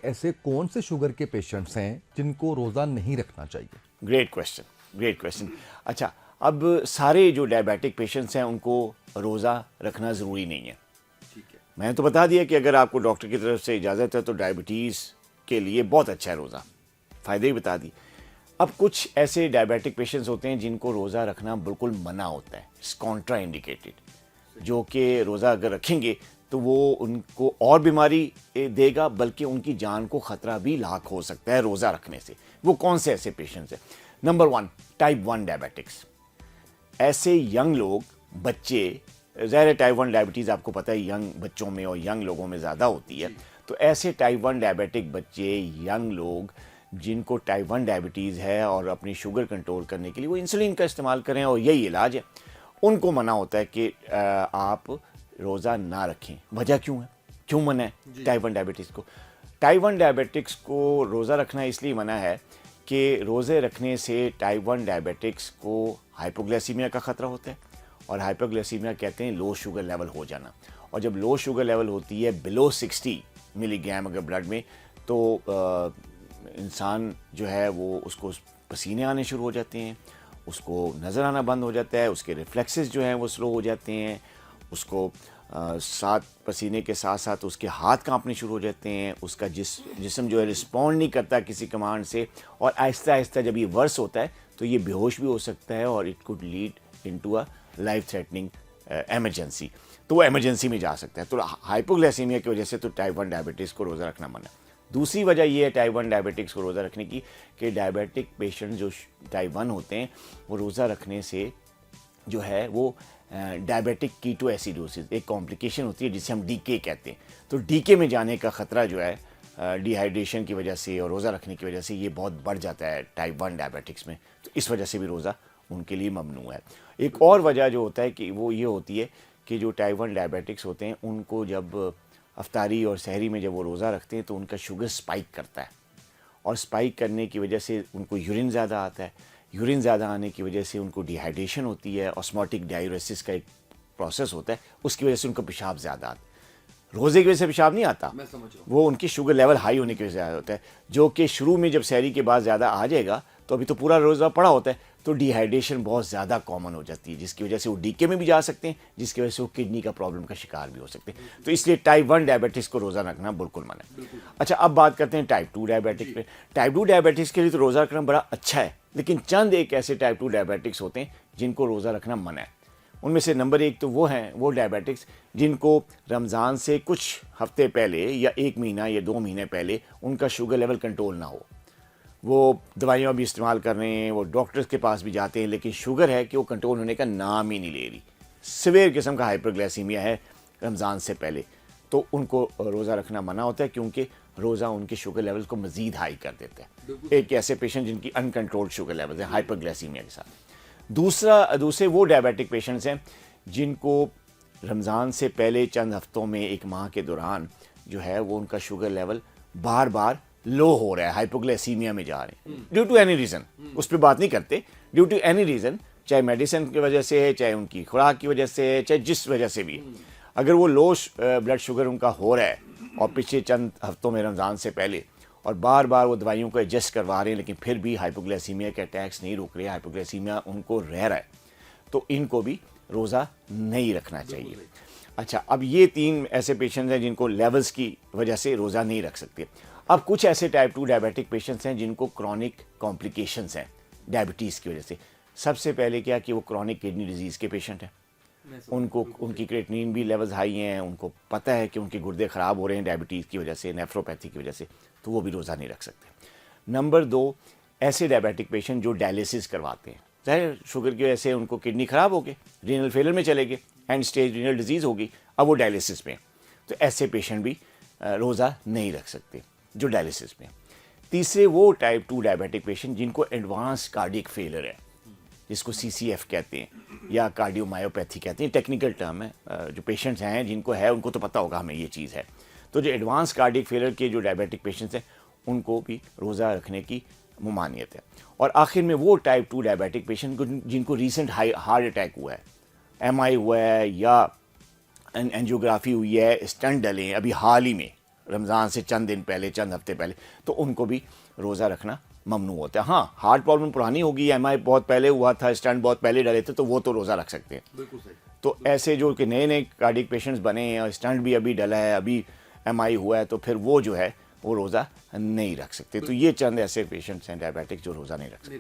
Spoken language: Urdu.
ایسے کون سے شوگر کے پیشنٹس ہیں جن کو روزہ نہیں رکھنا چاہیے؟ Great question. اچھا، اب سارے جو ڈائبیٹک پیشنٹس ہیں ان کو روزہ رکھنا ضروری نہیں ہے. میں نے تو بتا دیا کہ اگر آپ کو ڈاکٹر کی طرف سے اجازت ہے تو ڈائبٹیز کے لیے بہت اچھا ہے روزہ، فائدے بھی بتا دی. اب کچھ ایسے ڈائبیٹک پیشنٹس ہوتے ہیں جن کو روزہ رکھنا بالکل منع ہوتا ہے، اٹس کانٹرا انڈیکیٹڈ، جو کہ روزہ اگر رکھیں گے تو وہ ان کو اور بیماری دے گا، بلکہ ان کی جان کو خطرہ بھی لاحق ہو سکتا ہے روزہ رکھنے سے. وہ کون سے ایسے پیشنٹس ہیں؟ Number 1، type 1 diabetics. ایسے ینگ لوگ، بچے، ظاہر ٹائپ 1 ڈائبٹیز آپ کو پتہ ہے ینگ بچوں میں اور ینگ لوگوں میں زیادہ ہوتی ہے. تو ایسے ٹائپ 1 ڈائبیٹک بچے، ینگ لوگ جن کو ٹائپ 1 ڈائبٹیز ہے اور اپنی شوگر کنٹرول کرنے کے لیے وہ انسولین کا استعمال کریں اور یہی علاج ہے، ان کو منع ہوتا ہے کہ آپ روزہ نہ رکھیں. وجہ کیوں ہے؟ کیوں منع ہے ٹائپ 1 ڈائبٹیز کو؟ ٹائپ 1 ڈائبیٹکس کو روزہ رکھنا اس لیے منع ہے کہ روزے رکھنے سے ٹائپ 1 ڈائبیٹکس کو ہائپوگلائسیمیا کا خطرہ ہوتا ہے. اور ہائپوگلائسیمیا کہتے ہیں لو شوگر لیول ہو جانا. اور جب لو شوگر لیول ہوتی ہے بلو 60 ملی گرام اگر بلڈ میں، تو انسان جو ہے وہ اس کو پسینے آنے شروع ہو جاتے ہیں، اس کو نظر آنا بند ہو جاتا ہے، اس کے ریفلیکسز جو ہیں وہ سلو ہو جاتے ہیں، اس کو ساتھ پسینے کے ساتھ ساتھ اس کے ہاتھ کانپنے شروع ہو جاتے ہیں، اس کا جسم جو ہے رسپونڈ نہیں کرتا کسی کمانڈ سے، اور آہستہ آہستہ جب یہ ورس ہوتا ہے تو یہ بے ہوش بھی ہو سکتا ہے اور it could lead into a life threatening emergency. تو وہ ایمرجنسی میں جا سکتا ہے. تو ہائپوگلائسیمیا کی وجہ سے تو ٹائپ 1 ڈائبٹیز کو روزہ رکھنا منع ہے. دوسری وجہ یہ ہے ٹائپ 1 ڈائبٹکس کو روزہ رکھنے کی کہ ڈائبیٹک پیشنٹ جو ٹائپ 1 ہوتے ہیں وہ روزہ رکھنے سے جو ہے وہ ڈائبیٹک کیٹو ایسیڈوسس ایک کمپلیکیشن ہوتی ہے جسے ہم ڈی کے کہتے ہیں. تو ڈی کے میں جانے کا خطرہ جو ہے ڈی ہائیڈریشن کی وجہ سے اور روزہ رکھنے کی وجہ سے یہ بہت بڑھ جاتا ہے ٹائپ 1 ڈائبیٹکس میں. تو اس وجہ سے بھی روزہ ان کے لیے ممنوع ہے. ایک اور وجہ جو ہوتا ہے کہ وہ یہ ہوتی ہے کہ جو ٹائپ 1 ڈائبیٹکس ہوتے ہیں ان کو جب افطاری اور سحری میں جب وہ روزہ رکھتے ہیں تو ان کا شوگر سپائک کرتا ہے، اور سپائک کرنے کی وجہ سے ان کو یورین زیادہ آتا ہے. یورین زیادہ آنے کی وجہ سے ان کو ڈی ہائیڈریشن ہوتی ہے، آسموٹک ڈائیوریسس کا ایک پروسیس ہوتا ہے، اس کی وجہ سے ان کو پیشاب زیادہ آتا ہے. روزے کی وجہ سے پیشاب نہیں آتا، وہ ان کی شوگر لیول ہائی ہونے کی وجہ سے زیادہ ہوتا ہے، جو کہ شروع میں جب سحری کے بعد زیادہ آ جائے گا تو ابھی تو پورا روزہ پڑا ہوتا ہے تو ڈی ہائیڈریشن بہت زیادہ کامن ہو جاتی ہے، جس کی وجہ سے وہ ڈی کے میں بھی جا سکتے ہیں، جس کی وجہ سے وہ کڈنی کا پرابلم کا شکار بھی ہو سکتے ہیں. تو اس لیے ٹائپ 1 ڈائبٹکس کو روزہ رکھنا بالکل منع ہے. اچھا، اب بات کرتے ہیں ٹائپ 2 ڈائبٹک پہ. ٹائپ 2 ڈائبٹکس کے لیے تو روزہ رکھنا بڑا اچھا ہے، لیکن چند ایک ایسے ٹائپ 2 ڈائبٹکس ہوتے ہیں جن کو روزہ رکھنا منع ہے. ان میں سے نمبر 1 تو وہ ہیں وہ ڈائبیٹکس جن کو رمضان سے کچھ ہفتے پہلے یا 1 مہینہ یا 2 مہینے پہلے ان کا شوگر لیول کنٹرول نہ ہو. وہ دوائیاں بھی استعمال کر رہے ہیں، وہ ڈاکٹرز کے پاس بھی جاتے ہیں، لیکن شوگر ہے کہ وہ کنٹرول ہونے کا نام ہی نہیں لے رہی. سیویئر قسم کا ہائپرگلائسیمیا ہے رمضان سے پہلے، تو ان کو روزہ رکھنا منع ہوتا ہے کیونکہ روزہ ان کے شوگر لیول کو مزید ہائی کر دیتا ہے. ایک ایسے پیشنٹ جن کی ان کنٹرولڈ شوگر لیول ہے ہائپرگلائسیمیا کے ساتھ. دوسرے وہ ڈائبیٹک پیشنٹس ہیں جن کو رمضان سے پہلے چند ہفتوں میں 1 ماہ کے دوران جو ہے وہ ان کا شوگر لیول بار بار لو ہو رہا ہے، ہائپوگلائسیمیا میں جا رہے ہیں ڈیو ٹو اینی ریزن. اس پہ بات نہیں کرتے، ڈیو ٹو اینی ریزن، چاہے میڈیسن کی وجہ سے ہے، چاہے ان کی خوراک کی وجہ سے ہے، چاہے جس وجہ سے بھی. اگر وہ لو بلڈ شوگر ان کا ہو رہا ہے اور پچھلے چند ہفتوں میں رمضان سے پہلے اور بار بار وہ دوائیوں کو ایڈجسٹ کروا رہے ہیں لیکن پھر بھی ہائپوگلائسیمیا کے اٹیکس نہیں رک رہے، ہائپوگلائسیمیا ان کو رہ رہا ہے، تو ان کو بھی روزہ نہیں رکھنا چاہیے. اچھا، اب یہ 3 ایسے پیشنٹس ہیں جن کو لیولز کی وجہ سے روزہ نہیں رکھ سکتے. اب کچھ ایسے ٹائپ 2 ڈائبیٹک پیشنٹس ہیں جن کو کرونک کمپلیکیشنس ہیں ڈائبٹیز کی وجہ سے. سب سے پہلے کیا کہ وہ کرونک کڈنی ڈیزیز کے پیشنٹ ہیں، ان کی کریٹنین بھی لیولز ہائی ہیں، ان کو پتہ ہے کہ ان کے گردے خراب ہو رہے ہیں ڈائبٹیز کی وجہ سے، نیفروپیتھی کی وجہ سے، تو وہ بھی روزہ نہیں رکھ سکتے. نمبر 2، ایسے ڈائبیٹک پیشنٹ جو ڈائلیسس کرواتے ہیں. ظاہر شوگر کی وجہ سے ان کو کڈنی خراب ہو گئے، رینل فیلر میں چلے گئے، اینڈ اسٹیج رینل ڈیزیز ہوگی، اب وہ ڈائلیسس میں، تو ایسے پیشنٹ بھی روزہ نہیں رکھ سکتے جو ڈائلیسس میں. تیسرے وہ ٹائپ 2 ڈائبیٹک پیشنٹ جن کو ایڈوانس کارڈیک فیلر ہے، جس کو CCF کہتے ہیں یا کارڈیو مایوپیتھی کہتے ہیں، ٹیکنیکل ٹرم ہے. جو پیشنٹس ہیں جن کو ہے ان کو تو پتہ ہوگا ہمیں یہ چیز ہے. تو جو ایڈوانس کارڈیک فیلر کے جو ڈائبیٹک پیشنٹس ہیں ان کو بھی روزہ رکھنے کی ممانعت ہے. اور آخر میں وہ ٹائپ 2 ڈائبیٹک پیشنٹ جن کو ریسنٹ ہارٹ اٹیک ہوا ہے، MI ہوا ہے یا اینجیوگرافی ہوئی ہے، اسٹنٹ ڈلے ہیں ابھی حال ہی میں رمضان سے چند دن پہلے چند ہفتے پہلے تو ان کو بھی روزہ رکھنا ممنوع ہوتا ہے. ہاں ہارٹ پرابلم پرانی ہوگی, ایم آئی بہت پہلے ہوا تھا, اسٹینٹ بہت پہلے ڈالے تھے, تو وہ تو روزہ رکھ سکتے ہیں. بالکل صحیح. تو ایسے جو کہ نئے نئے کارڈک پیشنٹس بنے ہیں اور اسٹینٹ بھی ابھی ڈلا ہے, ابھی ایم آئی ہوا ہے, تو پھر وہ جو ہے وہ روزہ نہیں رکھ سکتے. تو یہ چند ایسے پیشنٹس ہیں ڈائبیٹک جو روزہ نہیں رکھ سکتے.